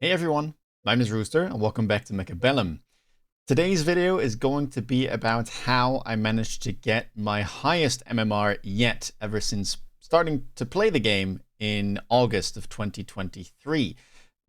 Hey everyone, my name is Rooster and welcome back to Mechabellum. Today's video is going to be about how I managed to get my highest MMR yet ever since starting to play the game in August of 2023.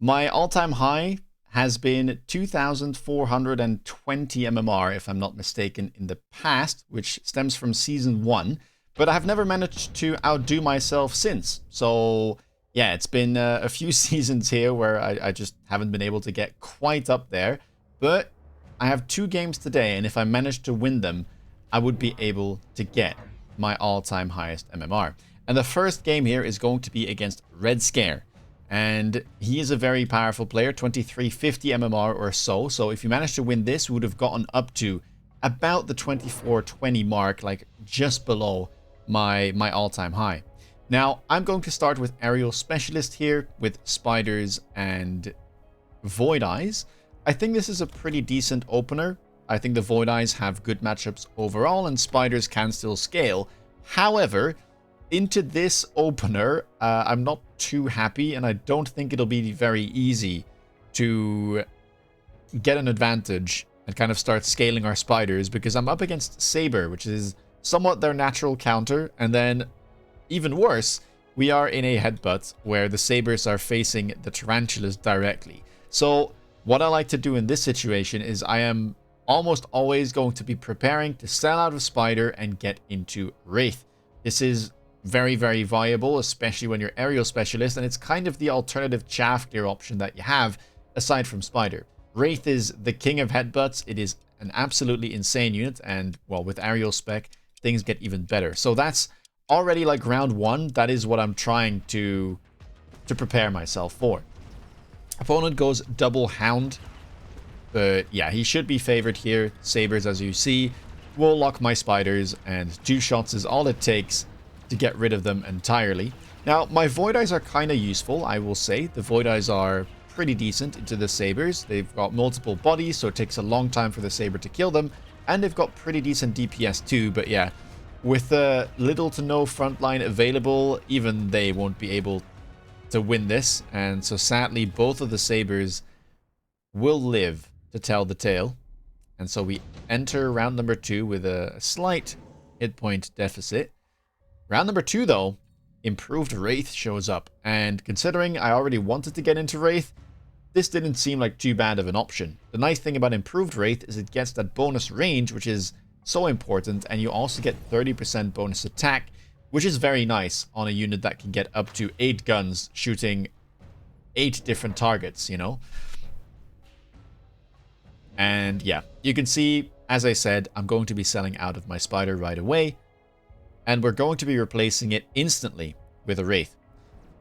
My all-time high has been 2,420 MMR, if I'm not mistaken, in the past, which stems from Season 1, but I have never managed to outdo myself since. So yeah, it's been a few seasons here where I just haven't been able to get quite up there. But I have 2 games today, and if I manage to win them, I would be able to get my all-time highest MMR. And the first game here is going to be against Red Scare. And he is a very powerful player, 2350 MMR or so. So if you manage to win this, we would have gotten up to about the 2420 mark, like just below my all-time high. Now, I'm going to start with Aerial Specialist here with Spiders and Void Eyes. I think this is a pretty decent opener. I think the Void Eyes have good matchups overall and Spiders can still scale. However, into this opener, I'm not too happy and I don't think it'll be very easy to get an advantage and kind of start scaling our Spiders because I'm up against Saber, which is somewhat their natural counter, and then even worse, we are in a headbutt where the Sabers are facing the Tarantulas directly. So what I like to do in this situation is I am almost always going to be preparing to sell out of Spider and get into Wraith. This is very, very viable, especially when you're Aerial Specialist, and it's kind of the alternative chaff clear option that you have aside from Spider. Wraith is the king of headbutts. It is an absolutely insane unit, and well, with Aerial Spec, things get even better. So that's already like round 1. That is what I'm trying to prepare myself for. Opponent goes double Hound. But yeah, he should be favored here. Sabers, as you see, will lock my Spiders, and 2 shots is all it takes to get rid of them entirely. Now, my Void Eyes are kind of useful, I will say. The Void Eyes are pretty decent into the Sabers. They've got multiple bodies, so it takes a long time for the Saber to kill them. And they've got pretty decent DPS too, but yeah, with little to no frontline available, even they won't be able to win this. And so sadly, both of the Sabers will live to tell the tale. And so we enter round number 2 with a slight hit point deficit. Round number 2 though, improved Wraith shows up. And considering I already wanted to get into Wraith, this didn't seem like too bad of an option. The nice thing about improved Wraith is it gets that bonus range, which is so important, and you also get 30% bonus attack, which is very nice on a unit that can get up to 8 guns shooting 8 different targets, you know? And yeah, you can see, as I said, I'm going to be selling out of my Spider right away, and we're going to be replacing it instantly with a Wraith.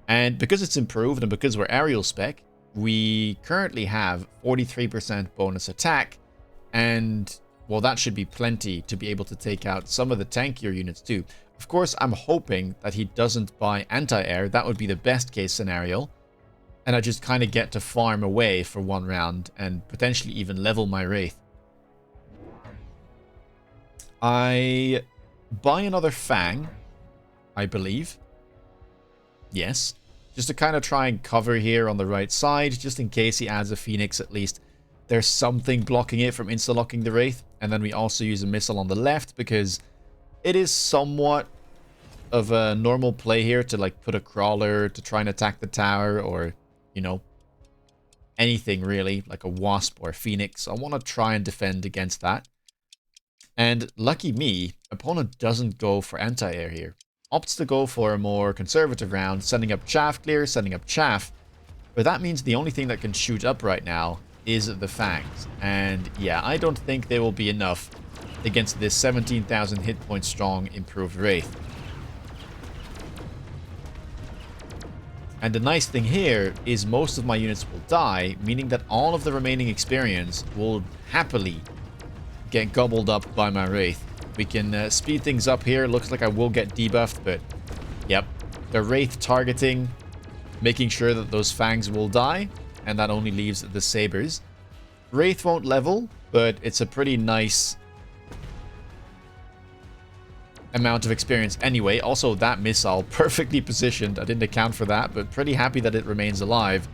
And because it's improved and because we're Aerial Spec, we currently have 43% bonus attack, and well, that should be plenty to be able to take out some of the tankier units too. Of course, I'm hoping that he doesn't buy anti-air. That would be the best case scenario. And I just kind of get to farm away for 1 round and potentially even level my Wraith. I buy another Fang, I believe. Yes. Just to kind of try and cover here on the right side, just in case he adds a Phoenix at least. There's something blocking it from insta-locking the Wraith. And then we also use a missile on the left because it is somewhat of a normal play here to like put a crawler to try and attack the tower, or, you know, anything really, like a Wasp or a Phoenix. I want to try and defend against that. And lucky me, opponent doesn't go for anti-air here. Opts to go for a more conservative round, sending up chaff clear, sending up chaff. But that means the only thing that can shoot up right now is the Fangs. And yeah, I don't think they will be enough against this 17,000 hit point strong improved Wraith. And the nice thing here is most of my units will die, meaning that all of the remaining experience will happily get gobbled up by my Wraith. We can speed things up here. Looks like I will get debuffed, but yep, the Wraith targeting, making sure that those Fangs will die. And that only leaves the Sabers. Wraith won't level, but it's a pretty nice amount of experience anyway. Also, that missile perfectly positioned. I didn't account for that, but pretty happy that it remains alive.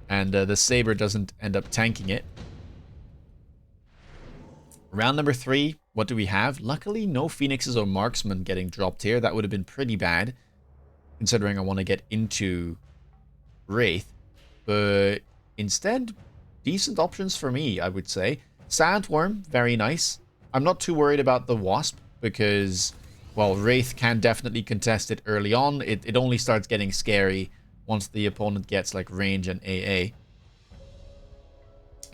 and the Saber doesn't end up tanking it. Round number 3, what do we have? Luckily, no Phoenixes or Marksmen getting dropped here. That would have been pretty bad, considering I want to get into Wraith. But instead, decent options for me, I would say. Sandworm, very nice. I'm not too worried about the Wasp, because, well, Wraith can definitely contest it early on. It only starts getting scary once the opponent gets, like, range and AA.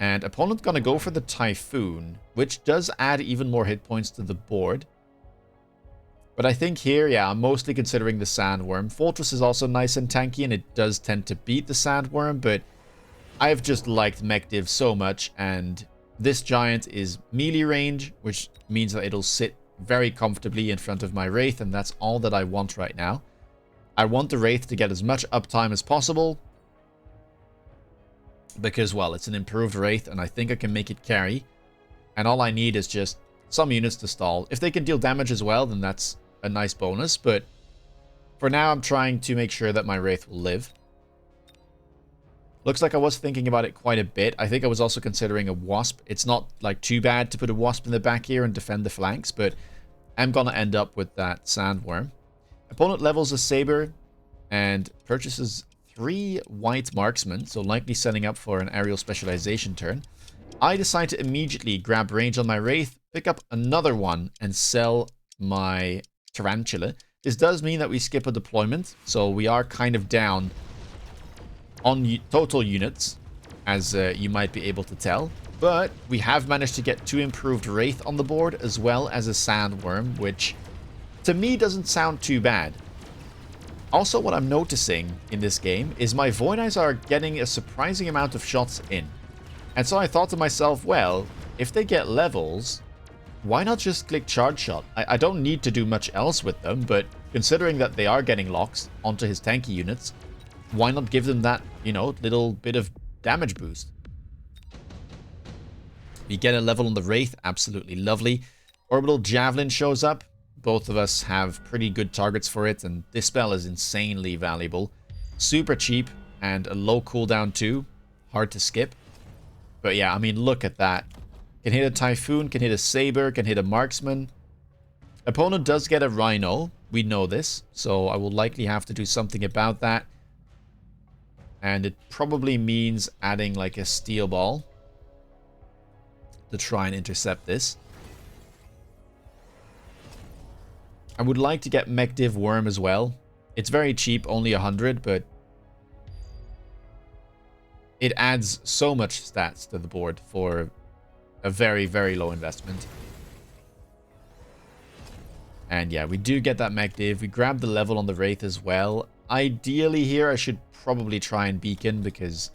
And opponent gonna go for the Typhoon, which does add even more hit points to the board. But I think here, yeah, I'm mostly considering the Sandworm. Fortress is also nice and tanky, and it does tend to beat the Sandworm, but I've just liked Mechdiv so much, and this Giant is melee range, which means that it'll sit very comfortably in front of my Wraith, and that's all that I want right now. I want the Wraith to get as much uptime as possible, because, well, it's an improved Wraith, and I think I can make it carry. And all I need is just some units to stall. If they can deal damage as well, then that's a nice bonus. But for now, I'm trying to make sure that my Wraith will live. Looks like I was thinking about it quite a bit. I think I was also considering a Wasp. It's not, like, too bad to put a Wasp in the back here and defend the flanks, but I'm gonna end up with that Sandworm. Opponent levels a Saber and purchases 3 white marksmen, so likely setting up for an aerial specialization turn. I decide to immediately grab range on my Wraith, pick up another one, and sell my Tarantula. This does mean that we skip a deployment, so we are kind of down on total units, as you might be able to tell. But we have managed to get 2 improved Wraith on the board, as well as a Sandworm, which to me doesn't sound too bad. Also, what I'm noticing in this game is my Void Eyes are getting a surprising amount of shots in. And so I thought to myself, well, if they get levels, why not just click Charge Shot? I don't need to do much else with them, but considering that they are getting locks onto his tanky units, why not give them that, you know, little bit of damage boost? We get a level on the Wraith, absolutely lovely. Orbital Javelin shows up. Both of us have pretty good targets for it, and this spell is insanely valuable. Super cheap, and a low cooldown too. Hard to skip. But yeah, I mean, look at that. Can hit a Typhoon, can hit a Saber, can hit a Marksman. Opponent does get a Rhino. We know this, so I will likely have to do something about that. And it probably means adding like a Steel Ball to try and intercept this. I would like to get Mechdiv Worm as well. It's very cheap, only 100, but it adds so much stats to the board for a very, very low investment. And yeah, we do get that Mechdiv. We grab the level on the Wraith as well. Ideally here, I should probably try and beacon, because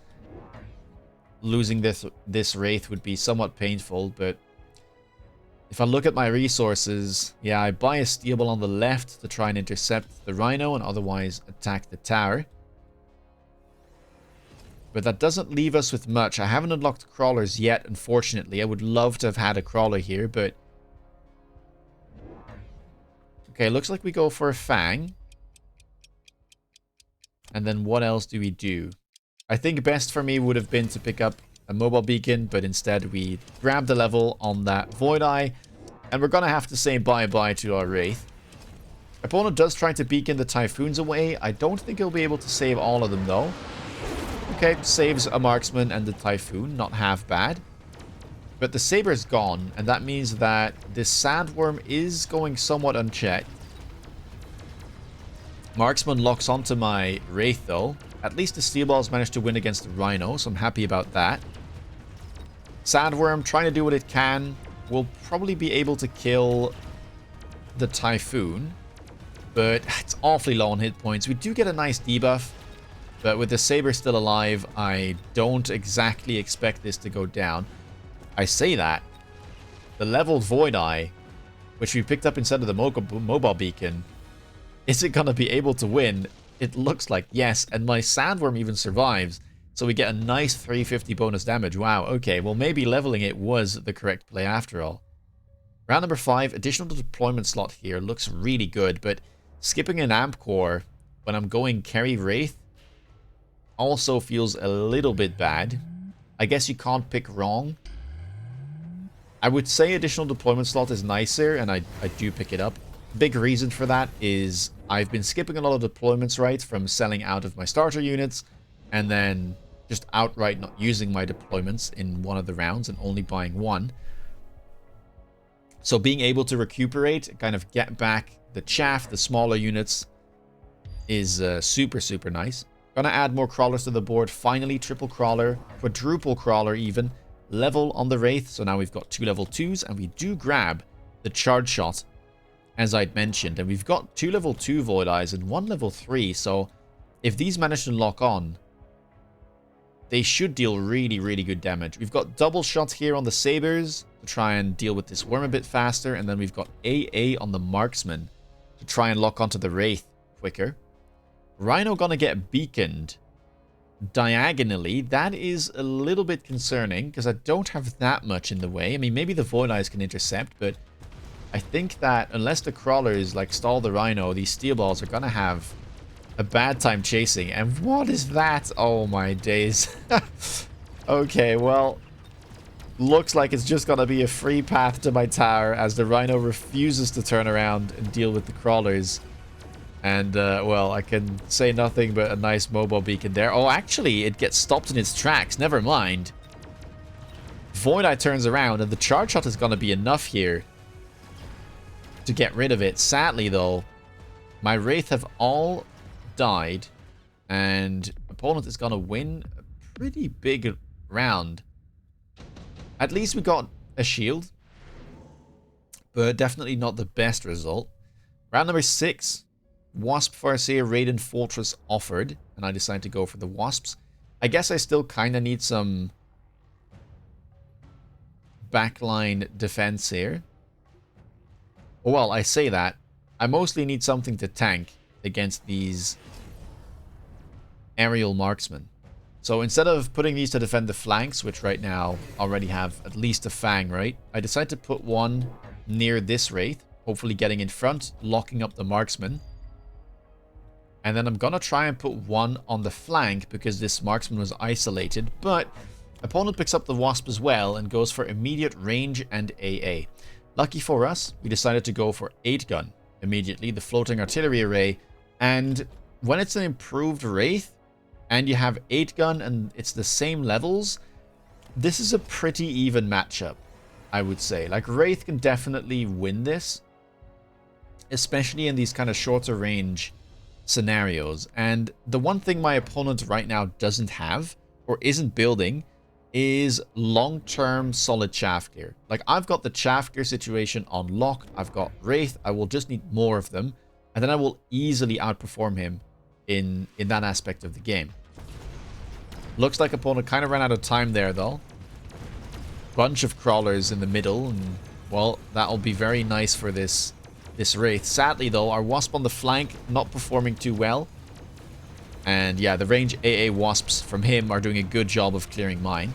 losing this Wraith would be somewhat painful, but if I look at my resources, yeah, I buy a Steel Ball on the left to try and intercept the Rhino and otherwise attack the tower. But that doesn't leave us with much. I haven't unlocked crawlers yet, unfortunately. I would love to have had a crawler here, but... Okay, looks like we go for a Fang. And then what else do we do? I think best for me would have been to pick up a mobile beacon, but instead we grab the level on that Void Eye, and we're gonna have to say bye-bye to our Wraith. Opponent does try to beacon the Typhoons away. I don't think he'll be able to save all of them, though. Okay, saves a Marksman and the Typhoon, not half bad. But the Saber's gone, and that means that this Sandworm is going somewhat unchecked. Marksman locks onto my Wraith, though. At least the Steel Balls managed to win against the Rhino, so I'm happy about that. Sandworm trying to do what it can. We'll probably be able to kill the Typhoon, but it's awfully low on hit points. We do get a nice debuff, but with the Saber still alive, I don't exactly expect this to go down. I say that. The level Void Eye, which we picked up instead of the mobile beacon, is it going to be able to win? It looks like yes, and my Sandworm even survives, so we get a nice 350 bonus damage. Wow, okay, well maybe leveling it was the correct play after all. Round number 5, additional deployment slot here looks really good, but skipping an Amp Core when I'm going carry Wraith, also feels a little bit bad. I guess you can't pick wrong. I would say additional deployment slot is nicer, and I do pick it up. Big reason for that is I've been skipping a lot of deployments, right, from selling out of my starter units, and then just outright not using my deployments in one of the rounds and only buying one. So being able to recuperate, kind of get back the chaff, the smaller units, is super, super nice. Gonna add more crawlers to the board. Finally, triple crawler, quadruple crawler even. Level on the Wraith, so now we've got 2 level 2s, and we do grab the charge shot, as I'd mentioned. And we've got 2 level 2 Void Eyes and 1 level 3, so if these manage to lock on, they should deal really, really good damage. We've got double shot here on the Sabers to try and deal with this worm a bit faster, and then we've got AA on the Marksman to try and lock onto the Wraith quicker. Rhino gonna get beaconed diagonally. That is a little bit concerning because I don't have that much in the way. I mean, maybe the Void Eyes can intercept, but I think that unless the crawlers like stall the Rhino, these steel balls are gonna have a bad time chasing. And what is that? Oh my days. Okay, well, looks like it's just gonna be a free path to my tower as the Rhino refuses to turn around and deal with the crawlers. And, well, I can say nothing but a nice mobile beacon there. Oh, actually, it gets stopped in its tracks. Never mind. Void Eye turns around, and the charge shot is going to be enough here to get rid of it. Sadly, though, my Wraith have all died, and opponent is going to win a pretty big round. At least we got a shield, but definitely not the best result. Round number 6. Wasp Farseer Raiden Fortress offered, and I decided to go for the Wasps. I guess I still kind of need some backline defense here. Well, I say that. I mostly need something to tank against these aerial marksmen. So instead of putting these to defend the flanks, which right now already have at least a Fang, right? I decided to put one near this Wraith, hopefully getting in front, locking up the marksman. And then I'm going to try and put one on the flank because this marksman was isolated. But opponent picks up the Wasp as well and goes for immediate range and AA. Lucky for us, we decided to go for 8-gun immediately, the floating artillery array. And when it's an improved Wraith and you have 8-gun and it's the same levels, this is a pretty even matchup, I would say. Like, Wraith can definitely win this, especially in these kind of shorter range scenarios. And the one thing my opponent right now doesn't have or isn't building is long-term solid chaff gear. Like, I've got the chaff gear situation on lock. I've got Wraith. I will just need more of them, and then I will easily outperform him in that aspect of the game. Looks like opponent kind of ran out of time there, though. Bunch of crawlers in the middle, and well, that'll be very nice for this Wraith. Sadly, though, our Wasp on the flank not performing too well. And yeah, the range AA Wasps from him are doing a good job of clearing mine.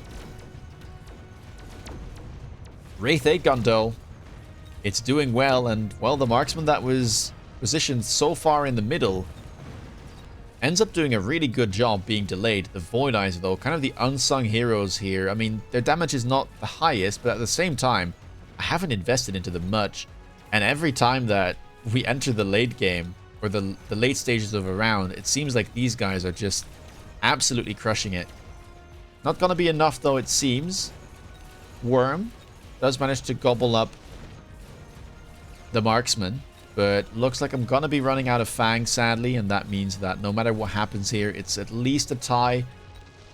Wraith 8-gun, though, it's doing well. And, well, the marksman that was positioned so far in the middle ends up doing a really good job being delayed. The Void Eyes, though, kind of the unsung heroes here. I mean, their damage is not the highest, but at the same time, I haven't invested into them much. And every time that we enter the late game, or the late stages of a round, it seems like these guys are just absolutely crushing it. Not gonna be enough, though, it seems. Worm does manage to gobble up the marksman, but looks like I'm gonna be running out of Fang, sadly, and that means that no matter what happens here, it's at least a tie,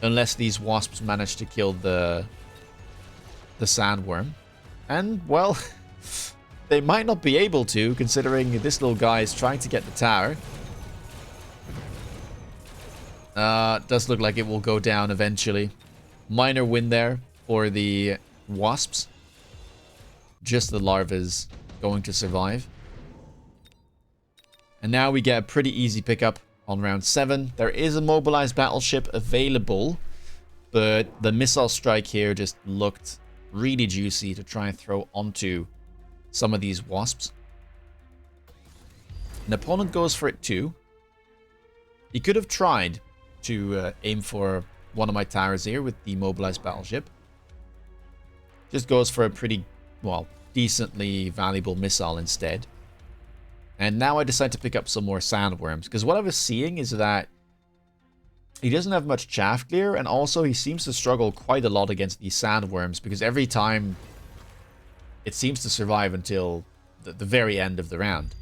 unless these Wasps manage to kill the Sandworm. And, well, they might not be able to, considering this little guy is trying to get the tower. Does look like it will go down eventually. Minor win there for the Wasps. Just the larvas going to survive. And now we get a pretty easy pickup on round 7. There is a mobilized battleship available, but the missile strike here just looked really juicy to try and throw onto some of these Wasps. An opponent goes for it too. He could have tried to aim for one of my towers here with the mobilized battleship. Just goes for a pretty, well, decently valuable missile instead. And now I decide to pick up some more sandworms, because what I was seeing is that he doesn't have much chaff clear, and also he seems to struggle quite a lot against these sandworms, because every time it seems to survive until the very end of the round.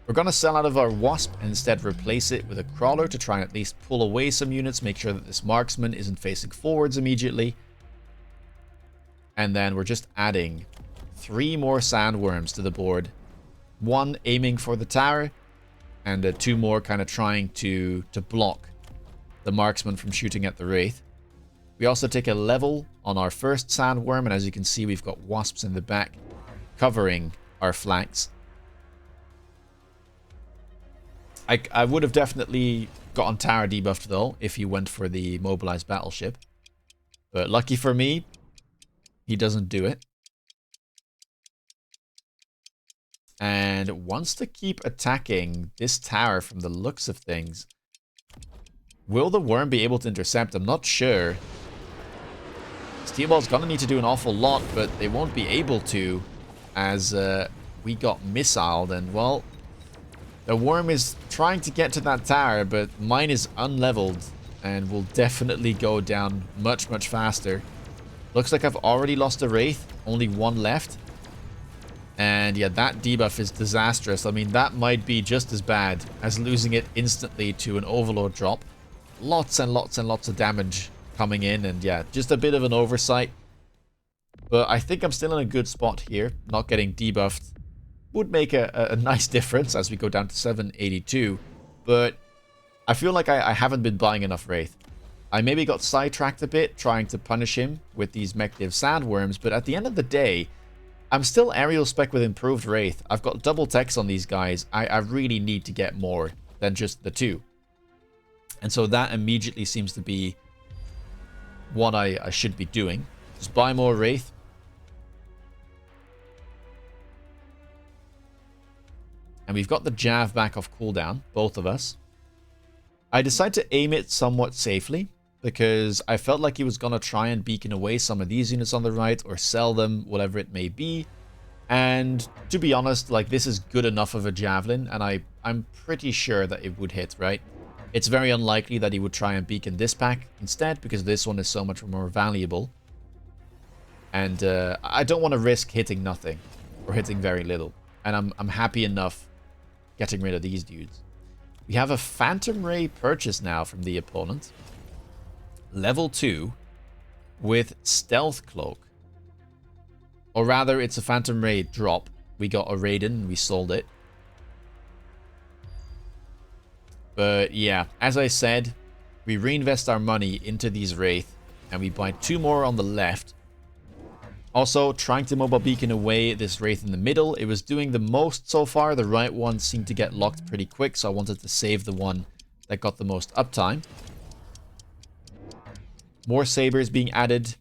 We're going to sell out of our wasp and instead replace it with a crawler to try and at least pull away some units, make sure that this marksman isn't facing forwards immediately. And then we're just adding 3 more sandworms to the board. 1 aiming for the tower, and 2 more kind of trying to block the marksman from shooting at the wraith. We also take a level on our first sandworm, and as you can see, we've got wasps in the back covering our flanks. I would have definitely gotten tower debuffed though if you went for the mobilized battleship, but lucky for me, he doesn't do it. And wants to keep attacking this tower from the looks of things. Will the worm be able to intercept? I'm not sure. Steel Ball's gonna need to do an awful lot, but they won't be able to, as we got missiled. And well, the worm is trying to get to that tower, but mine is unleveled and will definitely go down much, much faster. Looks like I've already lost a wraith, only 1 left. And yeah, that debuff is disastrous. I mean, that might be just as bad as losing it instantly to an overload drop. Lots and lots and lots of damage coming in, and yeah, just a bit of an oversight. But I think I'm still in a good spot here. Not getting debuffed would make a nice difference as we go down to 782. But I feel like I haven't been buying enough Wraith. I maybe got sidetracked a bit trying to punish him with these Mechabellum sandworms, but at the end of the day, I'm still aerial spec with improved Wraith. I've got double techs on these guys. I really need to get more than just the 2. And so that immediately seems to be what I should be doing. Just buy more Wraith. And we've got the Jav back off cooldown, both of us. I decided to aim it somewhat safely, because I felt like he was going to try and beacon away some of these units on the right, or sell them, whatever it may be. And to be honest, like, this is good enough of a javelin, and I'm pretty sure that it would hit, right? It's very unlikely that he would try and beacon this pack instead, because this one is so much more valuable. And I don't want to risk hitting nothing, or hitting very little. And I'm happy enough getting rid of these dudes. We have a Phantom Ray purchase now from the opponent. Level 2 with Stealth Cloak. Or rather, it's a Phantom Ray drop. We got a Raiden and we sold it. But yeah, as I said, we reinvest our money into these Wraith, and we buy 2 more on the left. Also, trying to mobile beacon away this Wraith in the middle. It was doing the most so far. The right one seemed to get locked pretty quick, so I wanted to save the one that got the most uptime. More sabers being added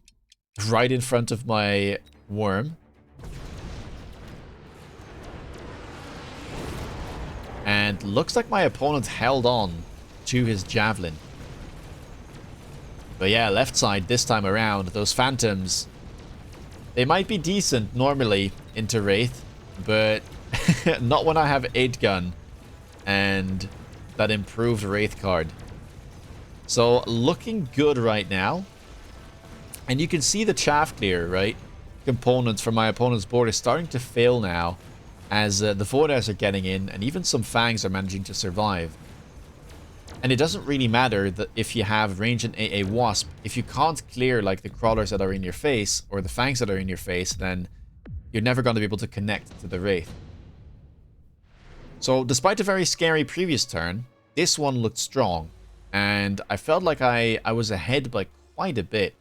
right in front of my worm. And looks like my opponent held on to his javelin. But yeah, left side this time around, those phantoms, they might be decent normally into Wraith, but not when I have 8 gun and that improved Wraith card. So looking good right now. And you can see the chaff clear, right? Components from my opponent's board is starting to fail now, as the Vodas are getting in, and even some Fangs are managing to survive. And it doesn't really matter that if you have range and AA Wasp, if you can't clear like the crawlers that are in your face, or the Fangs that are in your face, then you're never going to be able to connect to the Wraith. So despite a very scary previous turn, this one looked strong, and I felt like I was ahead by quite a bit.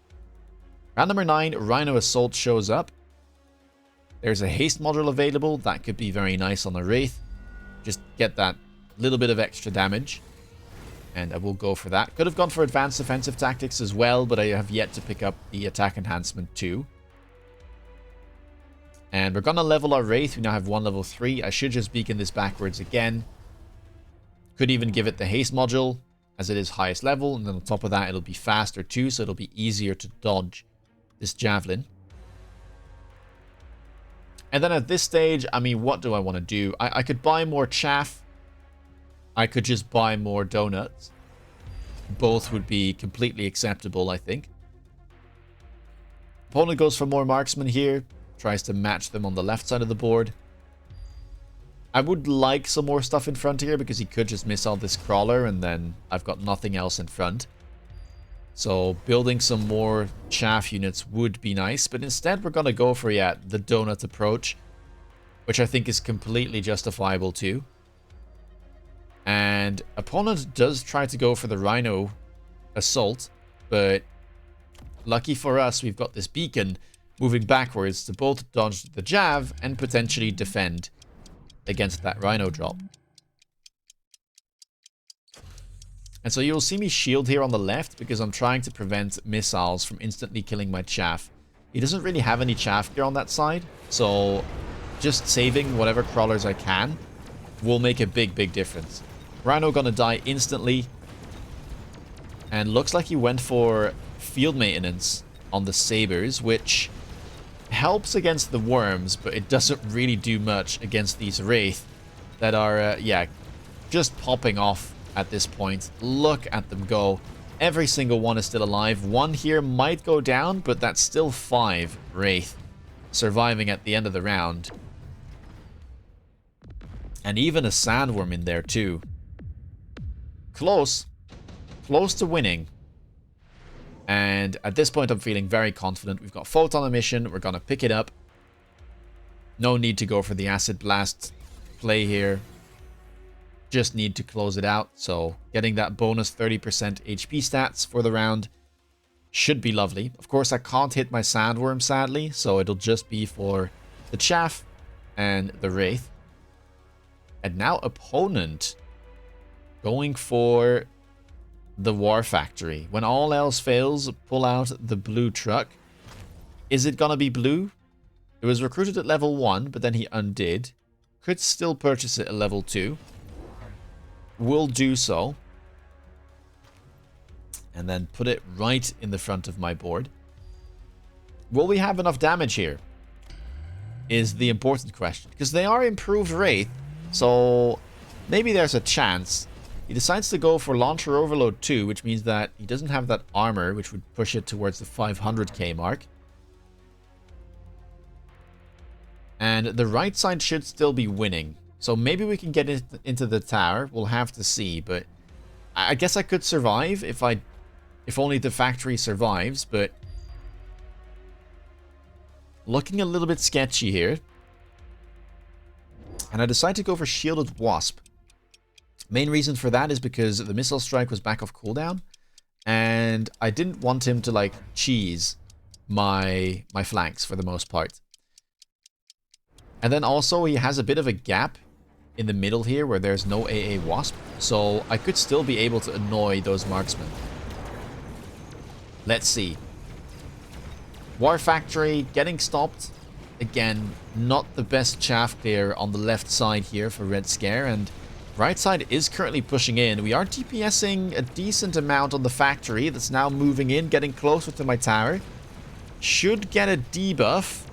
Round number 9, Rhino Assault shows up. There's a haste module available. That could be very nice on the Wraith. Just get that little bit of extra damage. And I will go for that. Could have gone for advanced offensive tactics as well, but I have yet to pick up the attack enhancement too. And we're going to level our Wraith. We now have 1 level 3. I should just beacon this backwards again. Could even give it the haste module. as it is highest level, and then on top of that it'll be faster too, so it'll be easier to dodge this javelin. And then at this stage, I mean, what do I want to do? I could buy more chaff. I could just buy more donuts. Both would be completely acceptable, I think. Opponent goes for more marksman here. Tries to match them on the left side of the board. I would like some more stuff in front here because he could just miss all this crawler and then I've got nothing else in front. So building some more chaff units would be nice, but instead we're going to go for, yeah, the donut approach, which I think is completely justifiable too. And opponent does try to go for the rhino assault, but lucky for us, we've got this beacon moving backwards to both dodge the jav and potentially defend against that rhino drop. And so you'll see me shield here on the left because I'm trying to prevent missiles from instantly killing my chaff. He doesn't really have any chaff here on that side, so just saving whatever crawlers I can will make a big difference. Rhino gonna die instantly. And looks like he went for field maintenance on the sabers, which helps against the worms, but it doesn't really do much against these wraith that are, yeah, just popping off at this point. Look at them go. Every single one is still alive. One here might go down, but that's still 5 wraith surviving at the end of the round. And even a sandworm in there too. Close. Close to winning. And at this point I'm feeling very confident. We've got Photon Emission. We're going to pick it up. No need to go for the Acid Blast play here. Just need to close it out. So getting that bonus 30% HP stats for the round should be lovely. Of course I can't hit my Sandworm sadly, so it'll just be for the Chaff and the Wraith. And now opponent going for the War Factory. When all else fails, pull out the blue truck. Is it gonna be blue? It was recruited at level 1, but then he undid. Could still purchase it at level 2. Will do so. And then put it right in the front of my board. Will we have enough damage here? Is the important question. Because they are improved Wraith, so maybe there's a chance. He decides to go for Launcher Overload 2, which means that he doesn't have that armor, which would push it towards the 500k mark. And the right side should still be winning. So maybe we can get into the tower. We'll have to see, but I guess I could survive if only the factory survives, but looking a little bit sketchy here. And I decide to go for Shielded Wasp. Main reason for that is because the Missile Strike was back off cooldown, and I didn't want him to like cheese my flanks for the most part. And then also he has a bit of a gap in the middle here where there's no AA Wasp, so I could still be able to annoy those marksmen. Let's see. War Factory getting stopped. Again, not the best chaff clear on the left side here for Red Scare, and right side is currently pushing in. We are DPSing a decent amount on the factory that's now moving in, getting closer to my tower. Should get a debuff.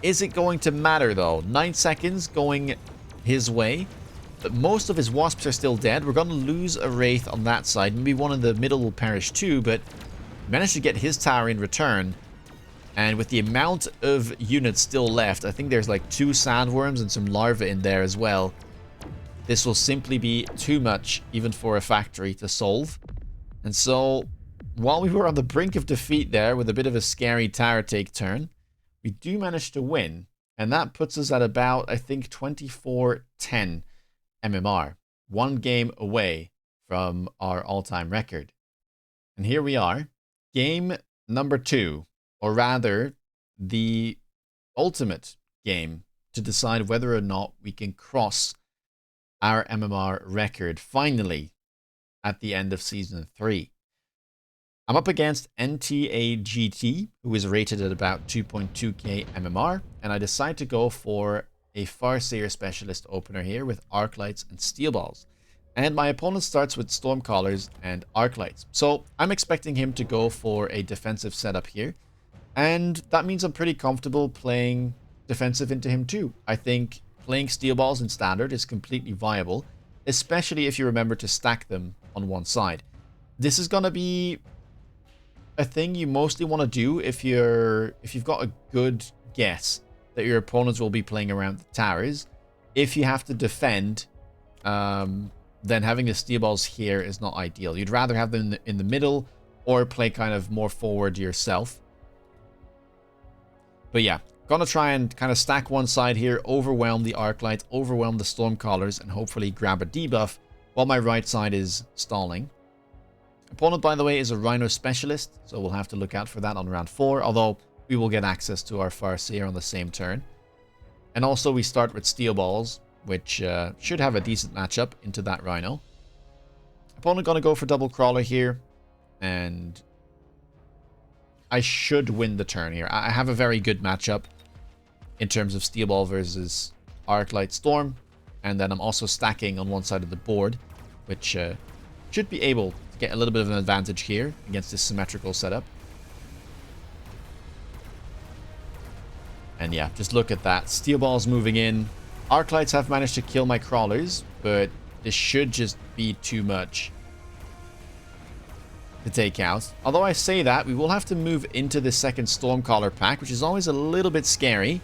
Is it going to matter though? 9 seconds going his way. But most of his wasps are still dead. We're going to lose a Wraith on that side. Maybe one in the middle will perish too, but managed to get his tower in return. And with the amount of units still left, I think there's like 2 sandworms and some larvae in there as well. This will simply be too much, even for a factory to solve. And so, while we were on the brink of defeat there with a bit of a scary tower take turn, we do manage to win. And that puts us at about, I think, 24-10 MMR. 1 game away from our all-time record. And here we are. Game number 2. Or rather, the ultimate game to decide whether or not we can cross our MMR record finally at the end of Season 3. I'm up against NTAGT, who is rated at about 2.2k MMR, and I decide to go for a Farseer Specialist opener here with Arc Lights and Steel Balls. And my opponent starts with Stormcallers and Arclights. So I'm expecting him to go for a defensive setup here. And that means I'm pretty comfortable playing defensive into him too. I think playing Steel Balls in Standard is completely viable, especially if you remember to stack them on one side. This is going to be a thing you mostly want to do if you've got a good guess that your opponents will be playing around the towers. If you have to defend, then having the Steel Balls here is not ideal. You'd rather have them in the middle or play kind of more forward yourself. But yeah, gonna try and kind of stack one side here, overwhelm the Arclight, overwhelm the Stormcallers, and hopefully grab a debuff while my right side is stalling. Opponent, by the way, is a Rhino Specialist, so we'll have to look out for that on round 4, although we will get access to our Farseer on the same turn. And also we start with Steel Balls, which should have a decent matchup into that Rhino. Opponent gonna go for double Crawler here, and I should win the turn here. I have a very good matchup in terms of Steel Ball versus Arclight Storm, and then I'm also stacking on one side of the board, which should be able to get a little bit of an advantage here against this symmetrical setup. And yeah, just look at that. Steel Balls moving in. Arclights have managed to kill my Crawlers, but this should just be too much to take out. Although I say that, we will have to move into the second Stormcaller pack, which is always a little bit scary.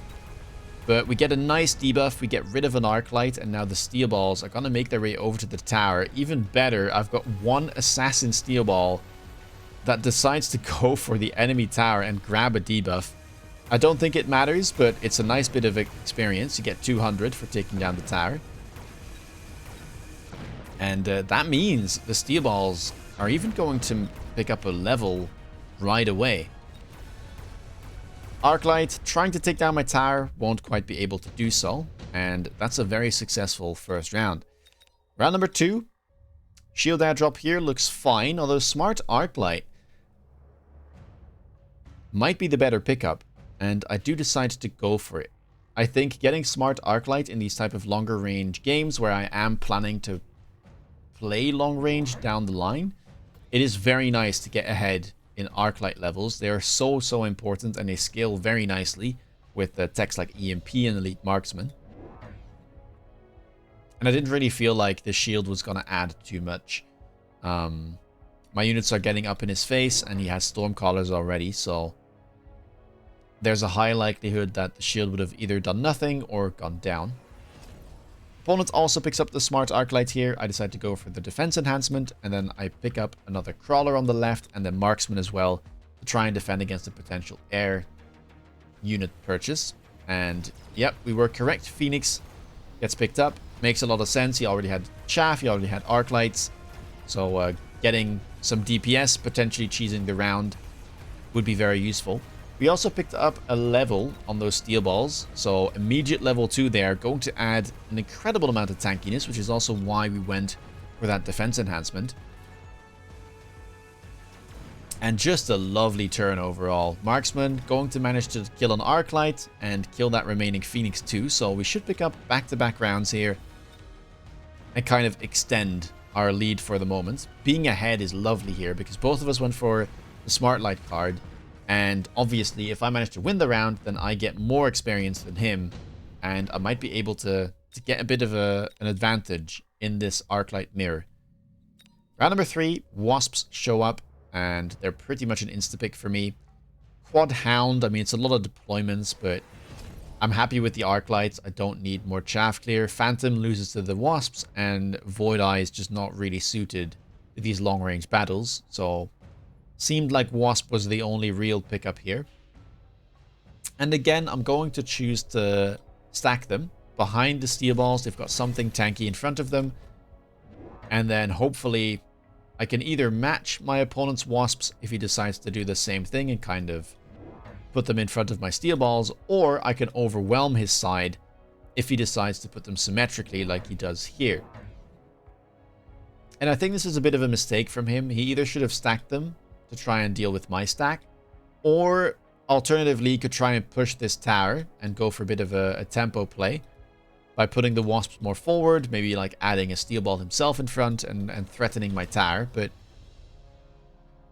But we get a nice debuff, we get rid of an Arclight, and now the Steel Balls are going to make their way over to the tower. Even better, I've got one Assassin Steel Ball that decides to go for the enemy tower and grab a debuff. I don't think it matters, but it's a nice bit of experience. You get 200 for taking down the tower. And that means the Steel Balls are even going to pick up a level right away. Arclight trying to take down my tower, won't quite be able to do so. And that's a very successful first round. Round number 2. Shield airdrop here looks fine, although Smart Arclight might be the better pickup. And I do decide to go for it. I think getting Smart Arclight in these type of longer range games where I am planning to play long range down the line, it is very nice to get ahead in Arclight levels. They are so important, and they scale very nicely with techs like EMP and Elite Marksman. And I didn't really feel like the shield was going to add too much. My units are getting up in his face, and he has Stormcallers already, so there's a high likelihood that the shield would have either done nothing or gone down. Opponent also picks up the Smart Arclight here. I decide to go for the defense enhancement, and then I pick up another Crawler on the left and then Marksman as well to try and defend against a potential air unit purchase. And yep, we were correct. Phoenix gets picked up. Makes a lot of sense. He already had Chaff, he already had Arclights. So getting some DPS, potentially cheesing the round, would be very useful. We also picked up a level on those Steel Balls, so immediate level 2 there, going to add an incredible amount of tankiness, which is also why we went for that defense enhancement. And just a lovely turn overall. Marksman going to manage to kill an Arclight and kill that remaining Phoenix too, so we should pick up back-to-back rounds here and kind of extend our lead for the moment. Being ahead is lovely here because both of us went for the Smart Light card. And obviously, if I manage to win the round, then I get more experience than him. And I might be able to get a bit of an advantage in this Arclight mirror. Round number 3, Wasps show up. And they're pretty much an insta-pick for me. Quad Hound, I mean, it's a lot of deployments, but I'm happy with the Arclights. I don't need more chaff clear. Phantom loses to the Wasps, and Void Eye is just not really suited to these long-range battles. So seemed like Wasp was the only real pickup here. And again, I'm going to choose to stack them behind the Steel Balls. They've got something tanky in front of them. And then hopefully I can either match my opponent's Wasps if he decides to do the same thing and kind of put them in front of my Steel Balls, or I can overwhelm his side if he decides to put them symmetrically like he does here. And I think this is a bit of a mistake from him. He either should have stacked them to try and deal with my stack, or alternatively could try and push this tower and go for a bit of a tempo play by putting the wasps more forward, maybe like adding a steel ball himself in front and threatening my tower. But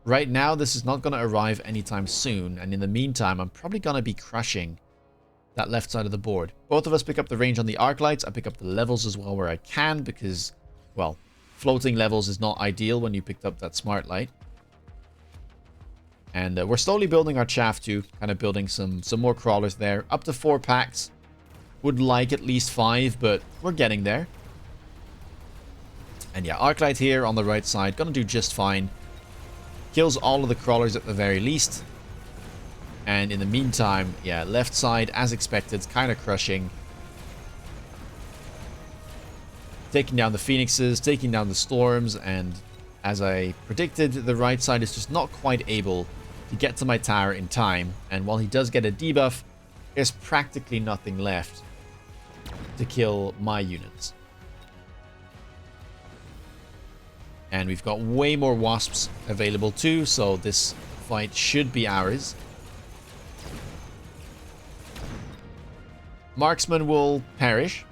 right now, this is not going to arrive anytime soon. And in the meantime, I'm probably going to be crushing that left side of the board. Both of us pick up the range on the arc lights. I pick up the levels as well where I can because, well, floating levels is not ideal when you picked up that smart light. And we're slowly building our chaff too, kind of building some more crawlers there. Up to 4 packs. Would like at least 5, but we're getting there. And yeah, arc light here on the right side, gonna do just fine. Kills all of the crawlers at the very least. And in the meantime, yeah, left side, as expected, kind of crushing. Taking down the phoenixes, taking down the storms, and as I predicted, the right side is just not quite able to get to my tower in time. And while he does get a debuff, there's practically nothing left to kill my units. And we've got way more wasps available too, so this fight should be ours. Marksman will perish.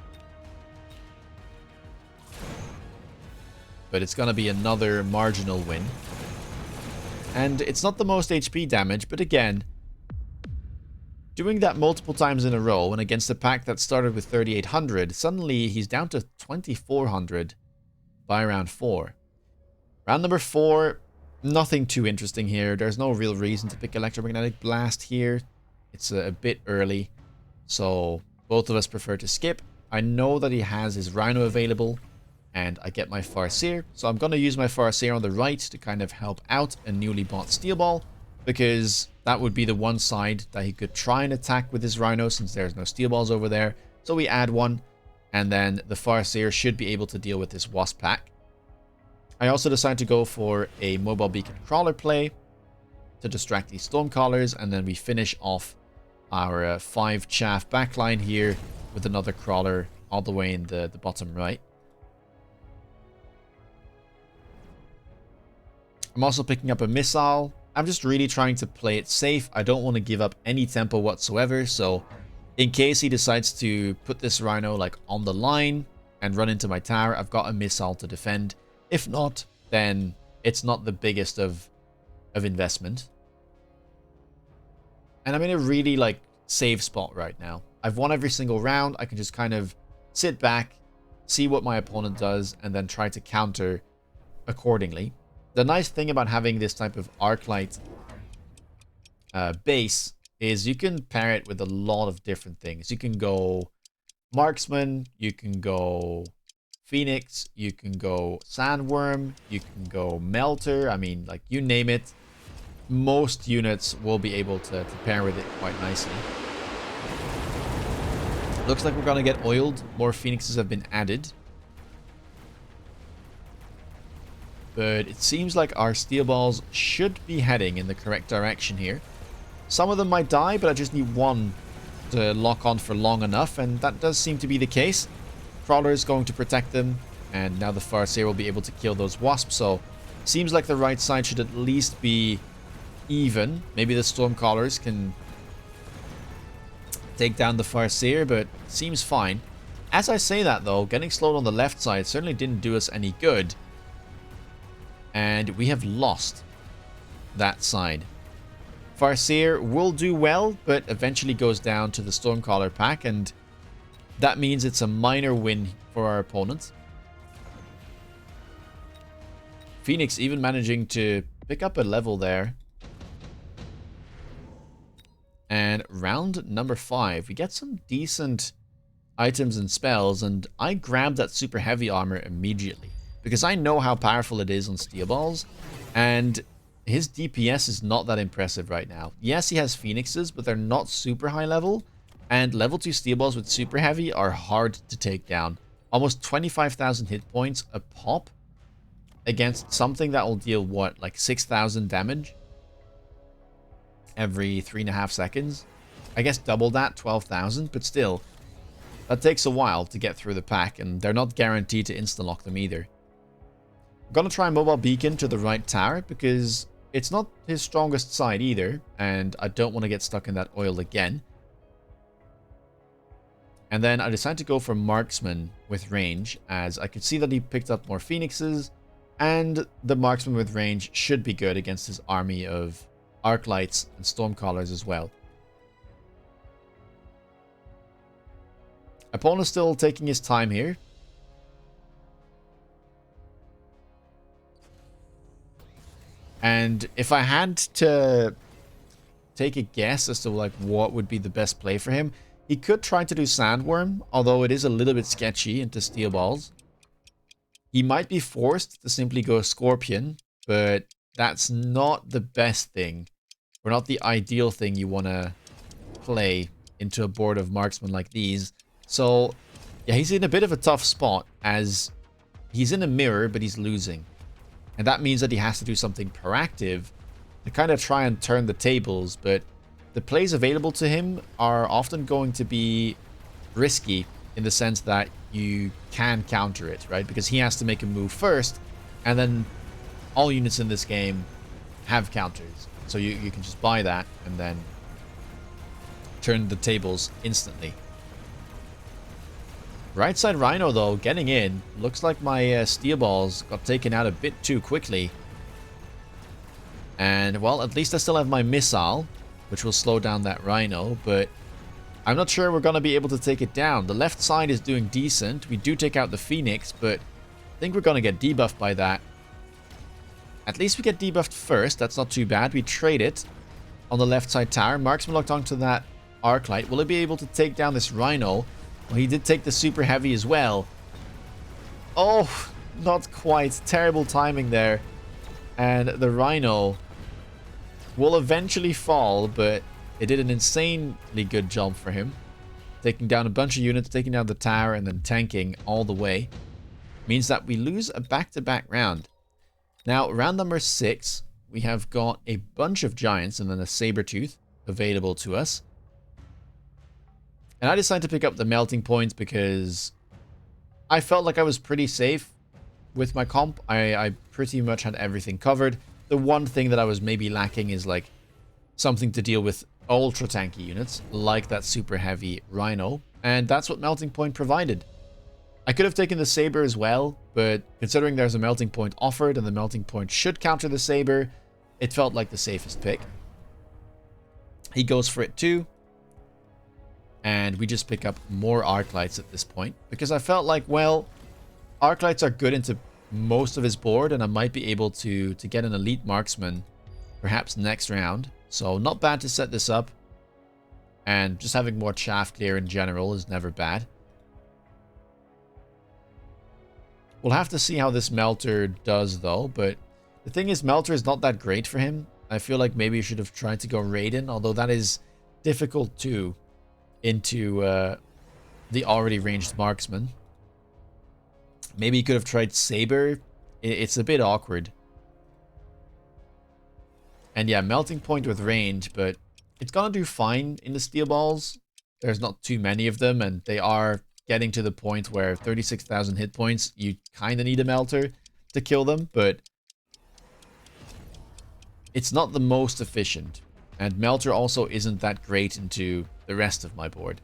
But it's going to be another marginal win. And it's not the most HP damage, but again, doing that multiple times in a row and against a pack that started with 3,800, suddenly he's down to 2,400 by round 4. Round number 4, nothing too interesting here. There's no real reason to pick Electromagnetic Blast here. It's a bit early, so both of us prefer to skip. I know that he has his Rhino available, and I get my Farseer, so I'm going to use my Farseer on the right to kind of help out a newly bought Steel Ball, because that would be the one side that he could try and attack with his Rhino since there's no Steel Balls over there. So we add one, and then the Farseer should be able to deal with this Wasp pack. I also decided to go for a Mobile Beacon Crawler play to distract these Stormcallers, and then we finish off our 5 chaff backline here with another Crawler all the way in the bottom right. I'm also picking up a Missile. I'm just really trying to play it safe. I don't want to give up any tempo whatsoever, so in case he decides to put this Rhino like on the line and run into my tower, I've got a Missile to defend. If not, then it's not the biggest of investment. And I'm in a really like safe spot right now. I've won every single round. I can just kind of sit back, see what my opponent does, and then try to counter accordingly. The nice thing about having this type of arc light base is you can pair it with a lot of different things. You can go Marksman, you can go Phoenix, you can go Sandworm, you can go Melter. I mean, like, you name it. Most units will be able to pair with it quite nicely. Looks like we're going to get oiled. More Phoenixes have been added. But it seems like our Steel Balls should be heading in the correct direction here. Some of them might die, but I just need one to lock on for long enough, and that does seem to be the case. Crawler is going to protect them, and now the Farseer will be able to kill those Wasps, so seems like the right side should at least be even. Maybe the Stormcallers can take down the Farseer, but seems fine. As I say that though, getting slowed on the left side certainly didn't do us any good. And we have lost that side. Farseer will do well, but eventually goes down to the Stormcaller pack, and that means it's a minor win for our opponent. Phoenix even managing to pick up a level there. And round number 5, we get some decent items and spells, and I grabbed that super heavy armor immediately because I know how powerful it is on Steel Balls, and his DPS is not that impressive right now. Yes, he has Phoenixes, but they're not super high level, and level 2 Steel Balls with super heavy are hard to take down. Almost 25,000 hit points a pop against something that will deal, what, like 6,000 damage every 3.5 seconds? I guess double that, 12,000, but still, that takes a while to get through the pack, and they're not guaranteed to insta-lock them either. I'm gonna try Mobile Beacon to the right tower because it's not his strongest side either, and I don't want to get stuck in that oil again. And then I decided to go for Marksman with range, as I could see that he picked up more Phoenixes, and the Marksman with range should be good against his army of Arclights and Stormcallers as well. Opponent's still taking his time here. And if I had to take a guess as to like what would be the best play for him, he could try to do Sandworm, although it is a little bit sketchy into Steel Balls. He might be forced to simply go Scorpion, but that's not the best thing, or not the ideal thing you want to play into a board of Marksmen like these. So, yeah, he's in a bit of a tough spot, as he's in a mirror, but he's losing. And that means that he has to do something proactive to kind of try and turn the tables, but the plays available to him are often going to be risky in the sense that you can counter it, right? Because he has to make a move first, and then all units in this game have counters. So you can just buy that and then turn the tables instantly. Right side Rhino, though, getting in. Looks like my Steel Balls got taken out a bit too quickly. And, well, at least I still have my Missile, which will slow down that Rhino, but I'm not sure we're going to be able to take it down. The left side is doing decent. We do take out the Phoenix, but I think we're going to get debuffed by that. At least we get debuffed first. That's not too bad. We trade it on the left side tower. Marksman locked onto that Arclight. Will it be able to take down this Rhino? Well, he did take the super heavy as well. Oh, not quite. Terrible timing there. And the Rhino will eventually fall, but it did an insanely good job for him. Taking down a bunch of units, taking down the tower, and then tanking all the way. Means that we lose a back-to-back round. Now, round number 6, we have got a bunch of Giants and then a Sabertooth available to us. And I decided to pick up the Melting Point because I felt like I was pretty safe with my comp. I pretty much had everything covered. The one thing that I was maybe lacking is like something to deal with ultra tanky units, like that super heavy Rhino. And that's what Melting Point provided. I could have taken the Saber as well, but considering there's a Melting Point offered and the Melting Point should counter the Saber, it felt like the safest pick. He goes for it too. And we just pick up more Arclights at this point. Because I felt like, well, Arclights are good into most of his board. And I might be able to get an Elite Marksman perhaps next round. So not bad to set this up. And just having more chaff clear in general is never bad. We'll have to see how this Melter does though. But the thing is, Melter is not that great for him. I feel like maybe you should have tried to go Raiden. Although that is difficult too. Into the already ranged Marksman. Maybe you could have tried Saber. It's a bit awkward. And yeah, Melting Point with range, but it's gonna do fine in the Steel Balls. There's not too many of them, and they are getting to the point where 36,000 hit points, you kind of need a Melter to kill them, but it's not the most efficient. And Melter also isn't that great into the rest of my board.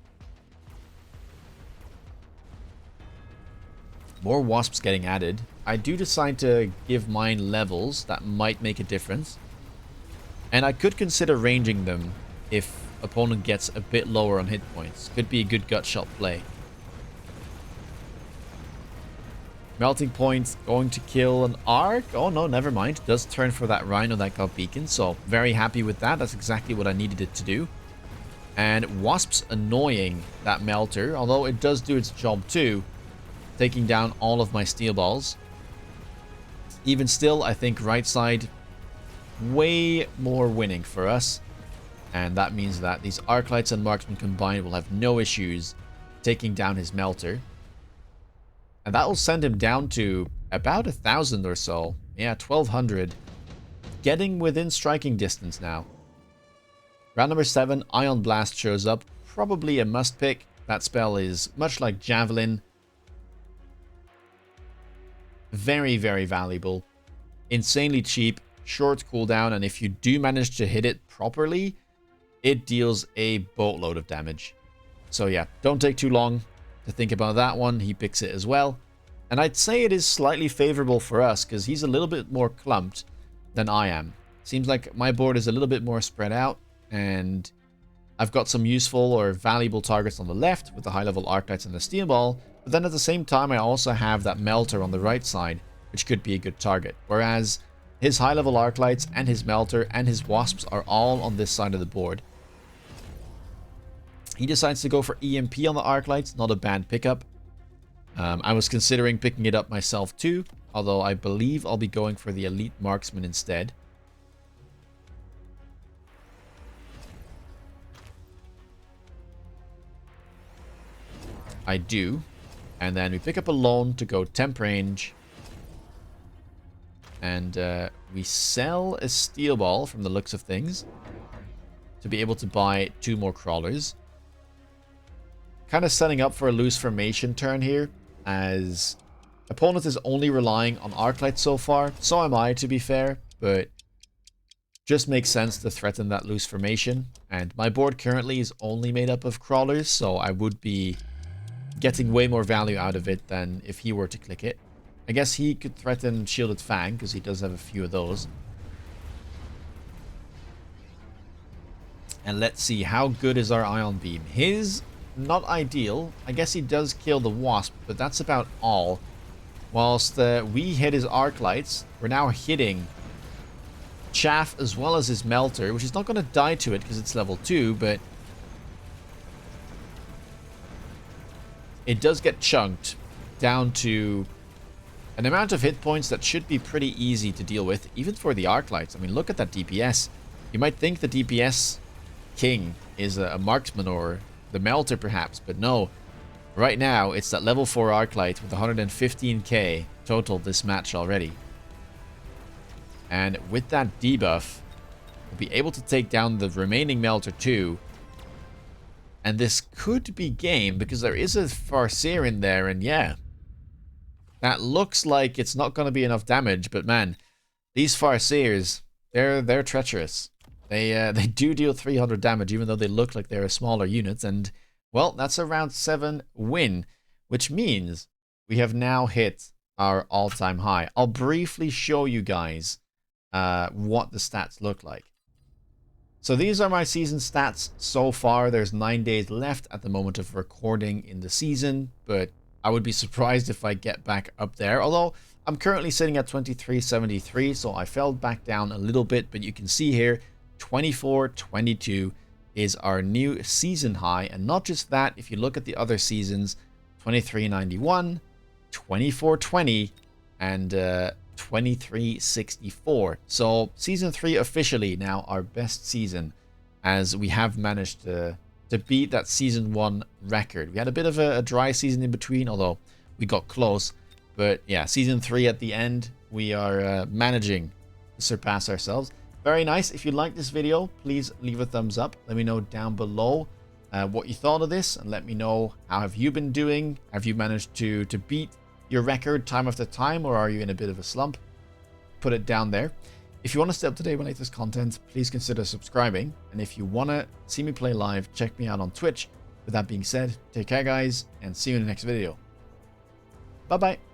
More Wasps getting added. I do decide to give mine levels. That might make a difference. And I could consider ranging them if opponent gets a bit lower on hit points. Could be a good gut shot play. Melting Point going to kill an Arc. Oh no, never mind. It does turn for that Rhino that got beaconed. So very happy with that. That's exactly what I needed it to do. And Wasp's annoying that Melter. Although it does do its job too. Taking down all of my Steel Balls. Even still, I think right side way more winning for us. And that means that these Arclights and Marksmen combined will have no issues taking down his Melter. And that will send him down to about 1,000 or so. Yeah, 1,200. Getting within striking distance now. Round number 7, Ion Blast shows up. Probably a must pick. That spell is much like Javelin. Very, very valuable. Insanely cheap. Short cooldown. And if you do manage to hit it properly, it deals a boatload of damage. So yeah, don't take too long to think about that one. He picks it as well. And I'd say it is slightly favorable for us because he's a little bit more clumped than I am. Seems like my board is a little bit more spread out, and I've got some useful or valuable targets on the left with the high-level Arclights and the Steel Ball, but then at the same time I also have that Melter on the right side, which could be a good target. Whereas his high-level Arclights and his Melter and his Wasps are all on this side of the board. He decides to go for EMP on the Arclights, not a bad pickup. I was considering picking it up myself too, although I believe I'll be going for the Elite Marksman instead. I do. And then we pick up a loan to go temp range. And we sell a Steel Ball from the looks of things to be able to buy 2 more crawlers. Kind of setting up for a loose formation turn here, as opponent is only relying on Arclight so far. So am I, to be fair, but just makes sense to threaten that loose formation. And my board currently is only made up of crawlers, so I would be getting way more value out of it than if he were to click it. I guess he could threaten Shielded Fang, because he does have a few of those. And let's see, how good is our Ion Beam? His, not ideal. I guess he does kill the Wasp, but that's about all. Whilst we hit his Arclights, we're now hitting Chaff as well as his Melter, which is not going to die to it because it's level 2, but it does get chunked down to an amount of hit points that should be pretty easy to deal with, even for the Arclights. I mean, look at that DPS. You might think the DPS king is a marksman or the Melter perhaps, but no. Right now, it's that level 4 Arclight with 115k total this match already. And with that debuff, we'll be able to take down the remaining Melter too. And this could be game, because there is a Farseer in there, and yeah. That looks like it's not going to be enough damage, but man, these Farseers, they're treacherous. They do deal 300 damage, even though they look like they're a smaller unit, and well, that's a round 7 win, which means we have now hit our all-time high. I'll briefly show you guys what the stats look like. So these are my season stats so far. There's 9 days left at the moment of recording in the season, but I would be surprised if I get back up there. Although I'm currently sitting at 2373, so I fell back down a little bit, but you can see here 2422 is our new season high. And not just that, if you look at the other seasons, 2391, 2420, and 2364. So season 3 officially now our best season, as we have managed to beat that season 1 record. We had a bit of a dry season in between, although we got close. But yeah, season 3 at the end, we are managing to surpass ourselves. Very nice. If you like this video, please leave a thumbs up. Let me know down below what you thought of this, and let me know how have you been doing. Have you managed to beat your record time after time, or are you in a bit of a slump? Put it down there. If you want to stay up to date with latest content, please consider subscribing. And if you want to see me play live, check me out on Twitch. With that being said, take care guys, and see you in the next video. Bye bye.